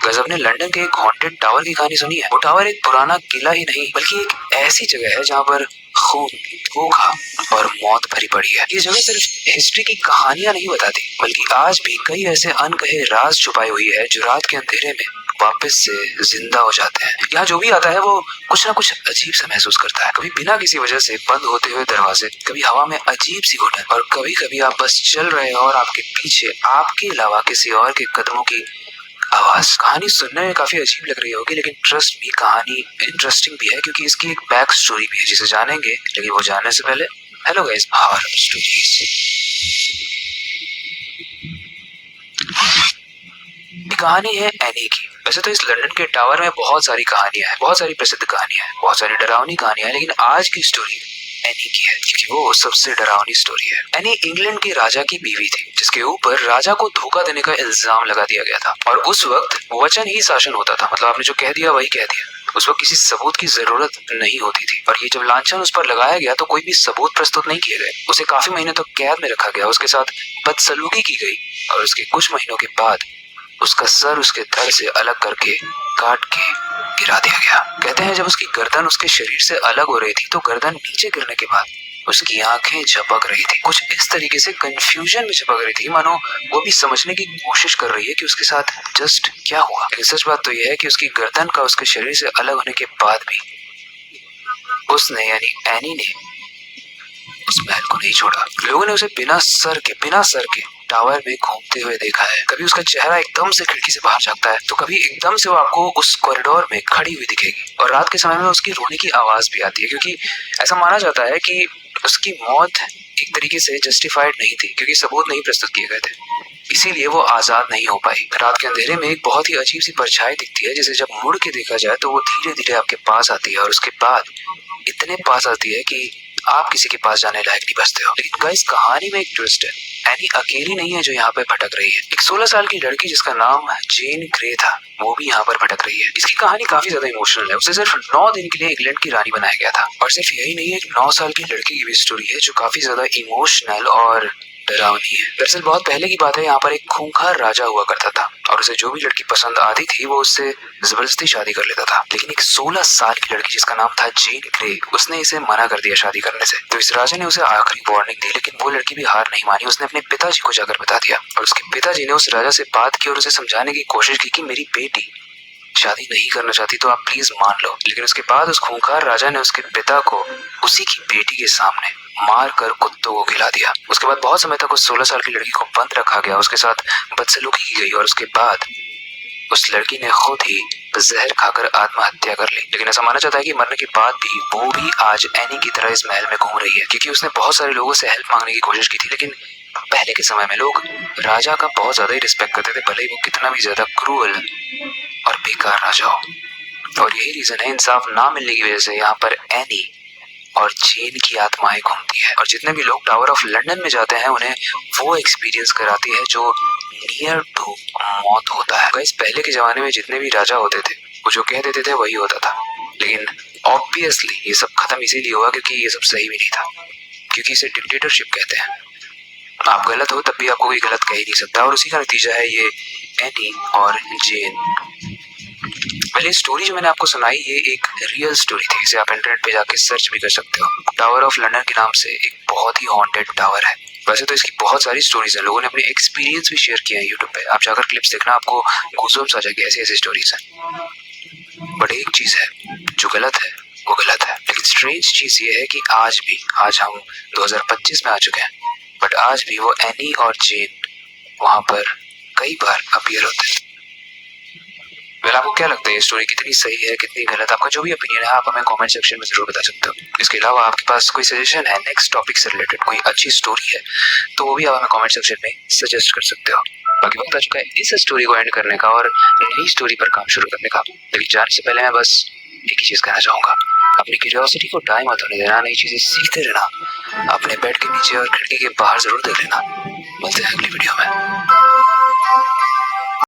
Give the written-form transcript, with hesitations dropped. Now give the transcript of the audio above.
गजब ने लंदन के एक हॉन्टेड टावर की कहानी सुनी है। वो टावर एक पुराना किला ही नहीं बल्कि एक ऐसी जगह है जहाँ पर खून, धोखा और मौत भरी पड़ी है। ये जगह सिर्फ हिस्ट्री की कहानियां नहीं बताती बल्कि आज भी कई ऐसे अनकहे राज छुपाई हुई है जो रात के अंधेरे में वापस से जिंदा हो जाते हैं। यहाँ जो भी आता है वो कुछ ना कुछ अजीब सा महसूस करता है, कभी बिना किसी वजह से बंद होते हुए दरवाजे, कभी हवा में अजीब सी घुटन और कभी कभी आप बस चल रहे हो और आपके पीछे आपके अलावा किसी और के कदमों की आवाज। कहानी सुनने में काफी अजीब लग रही होगी लेकिन ट्रस्ट मी कहानी इंटरेस्टिंग भी है क्योंकि इसकी एक बैक स्टोरी भी है जिसे जानेंगे। लेकिन वो जानने से पहले हेलो गाइस, हॉरर स्टोरीज। ये कहानी है एनी की। वैसे तो इस लंदन के टावर में बहुत सारी कहानियां हैं, बहुत सारी प्रसिद्ध कहानियां हैं, बहुत सारी डरावनी कहानियां हैं, लेकिन आज की स्टोरी एनी की है क्योंकि वो सबसे डरावनी स्टोरी है। एनी इंग्लैंड के राजा की बीवी थी जिसके ऊपर राजा को धोखा देने का इल्जाम लगा दिया गया था और उस वक्त वचन ही शासन होता था, मतलब आपने जो कह दिया वही कह दिया। उस वक्त किसी सबूत की जरूरत नहीं होती थी और ये जब लांछन उस पर लगाया गया तो कोई भी सबूत प्रस्तुत नहीं किए गए। उसे काफी महीने तक कैद में रखा गया, उसके साथ बदसलूकी की गई और उसके कुछ महीनों के बाद उसका सर उसके धड़ से अलग करके काट के गिरा दिया गया। कहते हैं जब उसकी गर्दन उसके शरीर से अलग हो रही थी तो गर्दन नीचे गिरने के बाद उसकी आंखें झपक रही थी, कुछ इस तरीके से कंफ्यूजन में झपक रही थी मानो वो भी समझने की कोशिश कर रही है कि उसके साथ जस्ट क्या हुआ। लेकिन सच बात तो यह है कि उसकी गर्दन का उसके शरीर से अलग होने के बाद भी उसने यानी एनी ने उस महल को नहीं छोड़ा। लोगों ने उसे बिना सर के टावर में घूमते हुए देखा है। कभी उसका चेहरा एकदम से खिड़की से बाहर झांकता है तो कभी एकदम से वो आपको उस कॉरिडोर में खड़ी हुई दिखेगी और रात के समय में उसकी रोने की आवाज भी आती है क्योंकि ऐसा माना जाता है कि उसकी मौत एक तरीके से जस्टिफाइड नहीं थी क्योंकि सबूत नहीं प्रस्तुत किए गए थे, इसीलिए वो आजाद नहीं हो पाई। रात के अंधेरे में एक बहुत ही अजीब सी परछाई दिखती है जिसे जब मुड़ के देखा जाए तो वो धीरे धीरे आपके पास आती है और उसके बाद इतने पास आती है कि आप किसी के पास जाने लायक नहीं बचते हो। लेकिन गाइस कहानी में एक ट्विस्ट है, एनी अकेली नहीं है जो यहाँ पे भटक रही है। एक 16 साल की लड़की जिसका नाम जेन ग्रे था वो भी यहाँ पर भटक रही है। इसकी कहानी काफी ज्यादा इमोशनल है। उसे सिर्फ 9 दिन के लिए इंग्लैंड की रानी बनाया गया था और सिर्फ यही नहीं है, एक 9 साल की लड़की की भी स्टोरी है जो काफी ज्यादा इमोशनल और डरावनी है। दरअसल बहुत पहले की बात है, यहाँ पर एक खूंखार राजा हुआ करता था और उसे जो भी लड़की पसंद आती थी वो उससे जबरदस्ती शादी कर लेता था। लेकिन एक 16 साल की लड़की जिसका नाम था जेन ग्रे, उसने इसे मना कर दिया शादी करने से। तो इस राजा ने उसे आखिरी वार्निंग दी लेकिन वो लड़की भी हार नहीं मानी। उसने अपने पिताजी को जाकर बता दिया और उसके पिताजी ने उस राजा से बात की और उसे समझाने की कोशिश की कि मेरी बेटी शादी नहीं करना चाहती तो आप प्लीज मान लो। लेकिन उसके बाद उस खूंखार राजा ने उसके पिता को उसी की बेटी के सामने मार कर कुत्तों को खिला दिया। उसके बाद बहुत समय तक उस 16 साल की लड़की को बंद रखा गया, उसके साथ बदसलूकी की गई और उसके बाद उस लड़की ने खुद ही जहर खाकर आत्महत्या कर ली। लेकिन ऐसा माना जाता है कि मरने के बाद भी वो भी आज एनी की तरह इस महल में घूम रही है क्योंकि उसने बहुत सारे लोगों से हेल्प मांगने की कोशिश की थी। लेकिन पहले के समय में लोग राजा का बहुत ज्यादा ही रिस्पेक्ट करते थे, भले ही वो कितना भी ज्यादा क्रूअल और बेकार राजा हो। और यही रीजन है इंसाफ ना मिलने की वजह से यहाँ पर एनी और जेन की आत्माएं घूमती है और जितने भी लोग टावर ऑफ लंदन में जाते हैं उन्हें वो एक्सपीरियंस कराती है जो नियर टू मौत होता है। गाइस पहले के जमाने में जितने भी राजा होते थे वो जो कह देते थे वही होता था, लेकिन ऑब्वियसली ये सब खत्म इसीलिए हुआ क्योंकि ये सब सही भी नहीं था, क्योंकि इसे डिक्टेटरशिप कहते हैं। आप गलत हो तब भी आपको कोई गलत कह ही नहीं सकता और उसी का नतीजा है ये एनी और जेन। पहले स्टोरी जो मैंने आपको सुनाई ये एक रियल स्टोरी थी, इसे आप इंटरनेट पे जाके सर्च भी कर सकते हो। टावर ऑफ लंदन के नाम से एक बहुत ही हॉन्टेड टावर है। वैसे तो इसकी बहुत सारी स्टोरीज हैं, लोगों ने अपने एक्सपीरियंस भी शेयर किए हैं यूट्यूब पे, आप जाकर क्लिप्स देखना, आपको गूज़बम्स आ जाएंगे, ऐसी ऐसी स्टोरीज हैं। बट एक चीज है जो गलत है वो गलत है, लेकिन स्ट्रेंज चीज ये है कि आज हम 2025 में आ चुके हैं बट आज भी वो एनी और जेन वहां पर कई बार अपीयर होते हैं। वेल आपको क्या लगता है ये स्टोरी कितनी सही है कितनी गलत? आपका जो भी ओपिनियन है आप हमें कमेंट सेक्शन में जरूर बता सकते हो। इसके अलावा आपके पास कोई सजेशन है नेक्स्ट टॉपिक से रिलेटेड, कोई अच्छी स्टोरी है तो वो भी आप हमें कमेंट सेक्शन में सजेस्ट कर सकते हो। बाकी वक्त आ चुका है इस स्टोरी को एंड करने का और नई स्टोरी पर काम शुरू करने का। लेकिन जाने से पहले मैं बस एक ही चीज कहना चाहूंगा, अपनी क्यूरियोसिटी को टाइम मत होने देना, नई चीजें सीखते रहना, अपने बेड के नीचे और खिड़की के बाहर जरूर देख लेना। मिलते हैं अगली वीडियो में।